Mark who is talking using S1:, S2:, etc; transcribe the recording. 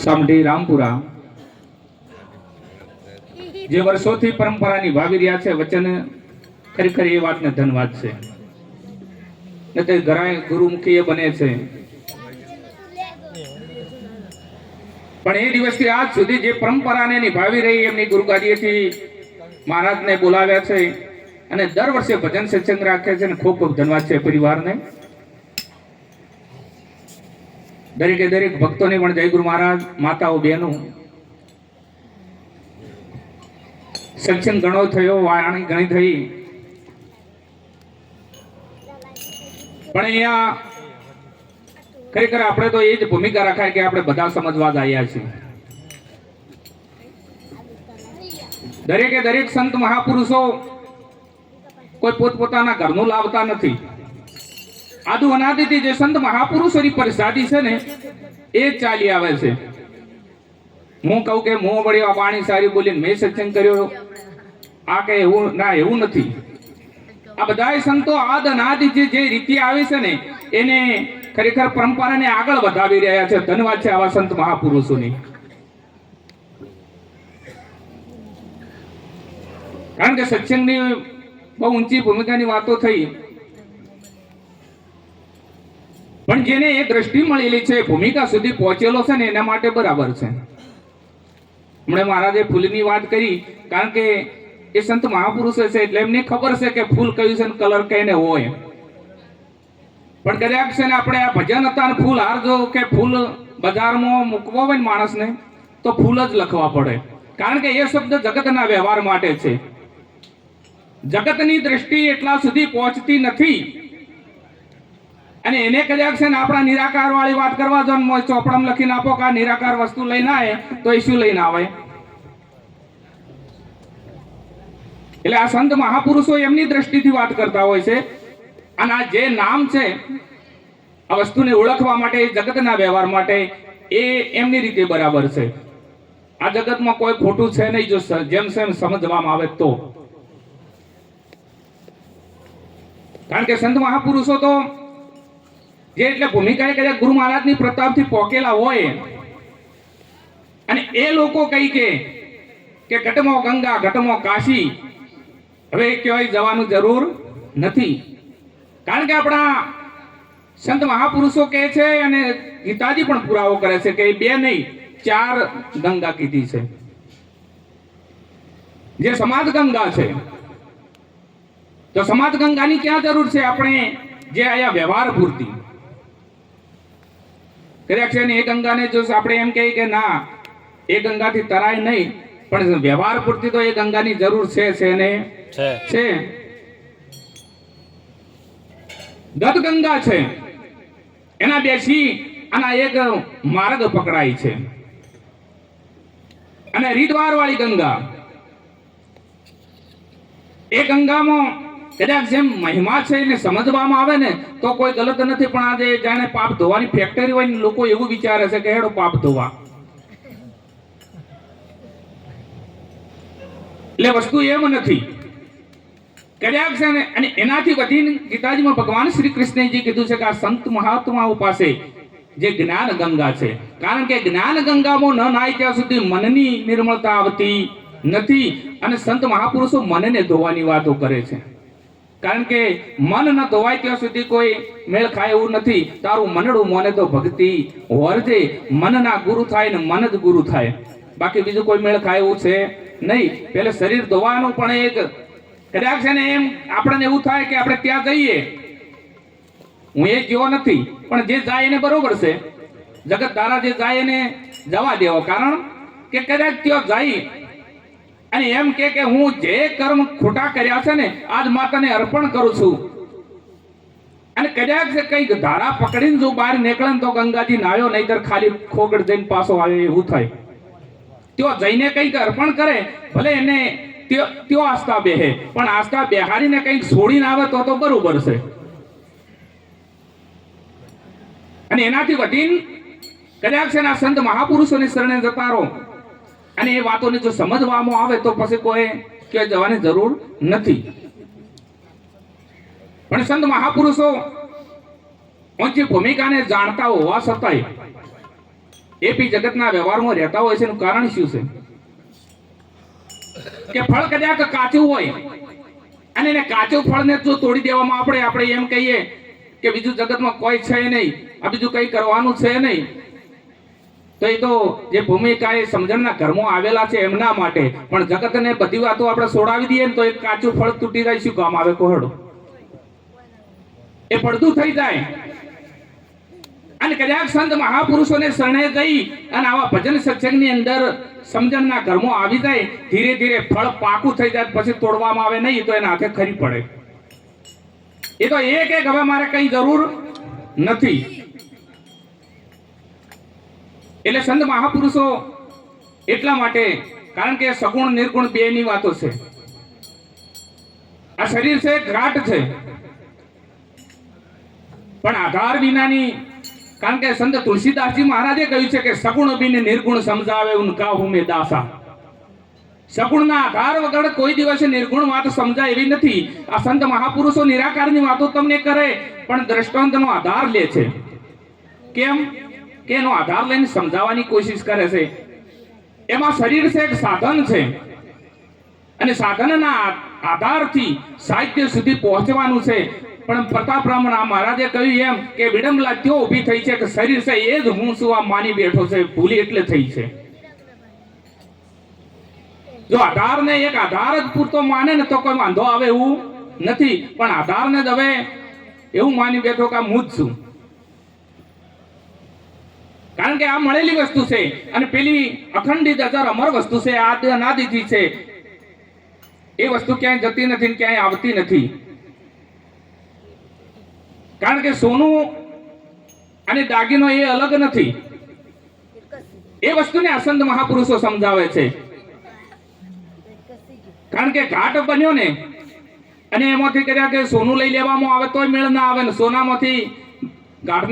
S1: સામઢી રામપુરા જે વર્ષોથી પરંપરા નિભાવી રહ્યા છે વચન ખરેખર એ વાતને ધન્યવાદ છે. ને તે ઘરાય ગુરુમુખી બને છે. પણ એ દિવસથી આજ સુધી જે પરંપરાને નિભાવી રહી એમની ગુરુગાદીએથી મહારાજને બોલાવ્યા છે અને દર વર્ષે ભજન સત્સંગ રાખે છે. ખૂબ ખૂબ ધન્યવાદ છે પરિવારને. દરેકે દરેક ભક્તોને પણ જય ગુરુ મહારાજ. માતાઓ બહેનો, સત્સંગ ઘણો થયો, વાણી ઘણી થઈ, પણ અહીંયા ખરેખર આપણે તો એ જ ભૂમિકા રખાય કે આપણે બધા સમજવા જ આવ્યા છીએ. દરેકે દરેક સંત મહાપુરુષો કોઈ પોતપોતાના ઘરનું લાવતા નથી. આદુ અનાદિથી જે સંત મહાપુરુષોની પરિસાદી છે ને એ ચાલી આવે છે. હું કહું કે મોં વળી વાણી સારી બોલીને મેં સત્સંગ કર્યો, આ કે એવું ના, એવું નથી. આ બધા સંતો આદ અનાદિથી જે રીતિ આવી છે ને એને ખરેખર પરંપરાને આગળ વધાવી રહ્યા છે. ધન્યવાદ છે આવા સંત મહાપુરુષોની. કારણ કે સત્સંગની બહુ ઊંચી ભૂમિકાની વાતો થઈ, પણ જેને એ દ્રષ્ટિ મળેલી છે, ભૂમિકા સુધી પહોંચેલો છે ને એના માટે બરાબર છે. હમણાં મહારાજે ફૂલની વાત કરી, કારણ કે એ સંત મહાપુરુષો છે એટલે એમને ખબર છે કે ફૂલ કયું છે ને કલર કઈને હોય. પણ કદાચ છે ને આપણે આ ભજન હતા ને ફૂલ હારજો કે ફૂલ બજારમાં મૂકવો હોય ને માણસને તો ફૂલ જ લખવા પડે. કારણ કે એ શબ્દ જગતના વ્યવહાર માટે છે. જગતની દ્રષ્ટિ એટલા સુધી પહોંચતી નથી. અને એને કદાચ છે ને આપણા નિરાકાર વાળી વાત કરવા જો ચોપડામાં લખીને આપો કે આ નિરાકાર વસ્તુ લઈને આવે તો એ શું લઈને આવે? એટલે આ સંત મહાપુરુષો એમની દ્રષ્ટિથી વાત કરતા હોય છે. અને આ જે નામ છે આ વસ્તુને ઓળખવા માટે, જગતના વ્યવહાર માટે, એ એમની રીતે બરાબર છે. આ જગતમાં કોઈ ખોટું છે નહીં જો જેમ જેમ સમજવામાં આવે તો. કારણ કે સંત મહાપુરુષો તો જે એટલે ભૂમિકા કદાચ ગુરુ મહારાજની પ્રતાપથી પોકેલા હોય અને એ લોકો કઈ કે ઘટમાં ગંગા ઘટમાં કાશી, હવે ક્યાંય જવાનું જરૂર નથી. કારણ કે આપણા સંત મહાપુરુષો કહે છે અને ગીતાજી પણ પુરાવો કરે છે કે બે નહીં 4 ગંગા કીધી છે. જે સમાજ ગંગા છે તો સમાજ ગંગાની ક્યાં જરૂર છે? આપણે જે આયા વ્યવહાર પૂરતી કર્યા છે ને એ ગંગાને જો આપણે એમ કહીએ કે ના એ ગંગાથી તરાય નહીં, પણ વ્યવહાર પૂરતી તો એ ગંગાની જરૂર છે ને છે. દત્ત ગંગા છે, એના બેસી અને એક માર્ગ પકડાય છે. અને હરિદ્વાર વાળી ગંગા, એ ગંગામાં કદાચ જેમ મહિમા છે એને સમજવામાં આવે ને તો કોઈ ગલત નથી. પણ આજે જાણે પાપ ધોવાની ફેક્ટરી હોય ને લોકો એવું વિચારે છે કે હેડો પાપ ધોવા. એટલે વસ્તુ એમ નથી. કદાચ છે ને અને એનાથી વધીને ગીતાજીમાં ભગવાન શ્રી કૃષ્ણજી કીધું છે કે આ સંત મહાત્માઓ પાસે જે જ્ઞાન ગંગા છે. કારણ કે જ્ઞાન ગંગામાં ન નાય ત્યાં સુધી મનની નિર્મળતા આવતી નથી. અને સંત મહાપુરુષો મનને ધોવાની વાતો કરે છે. કારણ કે મન ન ધોવાય ત્યાં સુધી કોઈ મેળ ખાય એવું નથી. તારું મનડું મોને તો ભક્તિ વર્જે, મનના ગુરુ થાય ને મન જ ગુરુ થાય, બાકી બીજું કોઈ મેળ ખાય એવું છે નહીં. પેલે શરીર ધોવાનું પણ એક કદાચ છે ને એમ આપણને એવું થાય કે આપણે ત્યાં જઈએ, હું એ જેવો નથી પણ જે જાય એને બરોબર છે. જગત તારા જે જાય એને જવા દેવો. કારણ કે કદાચ ત્યાં જાય અને એમ કે હું જે કર્મ ખોટા કર્યા છે ને આજ માતાને અર્પણ કરું છું, અને કદાચ કઈક ધારા પકડીને જો બહાર નીકળે તો ગંગાજી નાયો, નહીતર ખાલી ખોગડ જઈને પાછો આવે એવું થાય. ત્યાં જઈને કઈક અર્પણ કરે, ભલે એને ત્યો આસ્થા બેહે, પણ આસ્થા બેહારીને કઈક છોડીને આવે તો બરોબર છે. અને એનાથી વધીને કદાચ છે સંત મહાપુરુષોની શરણે જતા રહો અને એ વાતોને જો સમજવામાં આવે તો પછી કોઈ ક્યાંય જવાની જરૂર નથી. પણ સંત મહાપુરુષો ઊંચી ભૂમિકાને જાણતા હોવા છતાંય એ બી જગતના વ્યવહારમાં રહેતા હોય છે એનું કારણ શું છે કે ફળ કદાચ કાચું હોય અને એને કાચું ફળને જો તોડી દેવામાં આપણે એમ કહીએ કે બીજું જગતમાં કોઈ છે નહીં, આ બીજું કઈ કરવાનું છે નહીં, તો એ તો જે ભૂમિકા એ સમજણના ઘરમાં આવેલા છે એમના માટે. પણ જગતને બધી વાતો આપણે છોડાવી દઈએ ને તો એક કાચું ફળ તૂટી જાય, શું કામ આવે કોહડો? એ પડતું થઈ જાય. અને કદાચ સંત મહાપુરુષોને શરણે જઈ અને આવા ભજન સત્સંગની અંદર સમજણના ઘરમાં આવી જાય, ધીરે ધીરે ફળ પાકું થઈ જાય, પછી તોડવામાં આવે નહીં તો એના હાથે ખરી પડે. એ તો એક હવે મારે કઈ જરૂર નથી. એટલે સંત મહાપુરુષો એટલા માટે, કારણ કે સગુણ નિર્ગુણ બે ની વાતો છે. આ શરીર છે ઘાટ છે, પણ આધાર વિનાની, કારણ કે સંત તુલસીદાસજી મહારાજે કહ્યું છે કે સગુણ બિન નિર્ગુણ સમજાવે ઉનકા હું મે દાસા. સગુણના આધાર વગર કોઈ દિવસે નિર્ગુણ વાત સમજાય એવી નથી. આ સંત મહાપુરુષો નિરાકારની વાતો તમને કરે પણ દ્રષ્ટાંતનો આધાર લે છે. કેમ કે એનો આધાર લઈને સમજાવવાની કોશિશ કરે છે. એમાં શરીર છે એક સાધન છે, અને સાધનના આધારથી સાહિત્ય સુધી પહોંચવાનું છે. પણ પ્રતાપરામના મહારાજે કહ્યું એમ કે વિડંબલા ત્યાં ઊભી થઈ છે કે શરીર છે એ જ હું છું આ માની બેઠો છે, ભૂલી એટલે થઈ છે. જો આધારને એક આધાર જ પૂરતો માને ને તો કોઈ વાંધો આવે એવું નથી, પણ આધારને જ હવે એવું માની બેઠો કે હું જ છું. કારણ કે આ મળેલી વસ્તુ છે અને પેલી અખંડિત અજર અમર વસ્તુ છે, આદિ અનાદિથી છે. એ વસ્તુ ક્યાંય જતી નથી, ક્યાંય આવતી નથી. કારણ કે સોનું અને દાગીનો એ અલગ નથી. એ વસ્તુને અસંત મહાપુરુષો સમજાવે છે. કારણ કે ઘાટ બન્યો ને અને એમાંથી કર્યા કે સોનું લઈ લેવામાં આવે તોય મેળ ના આવે ને સોનામાંથી ઘાટ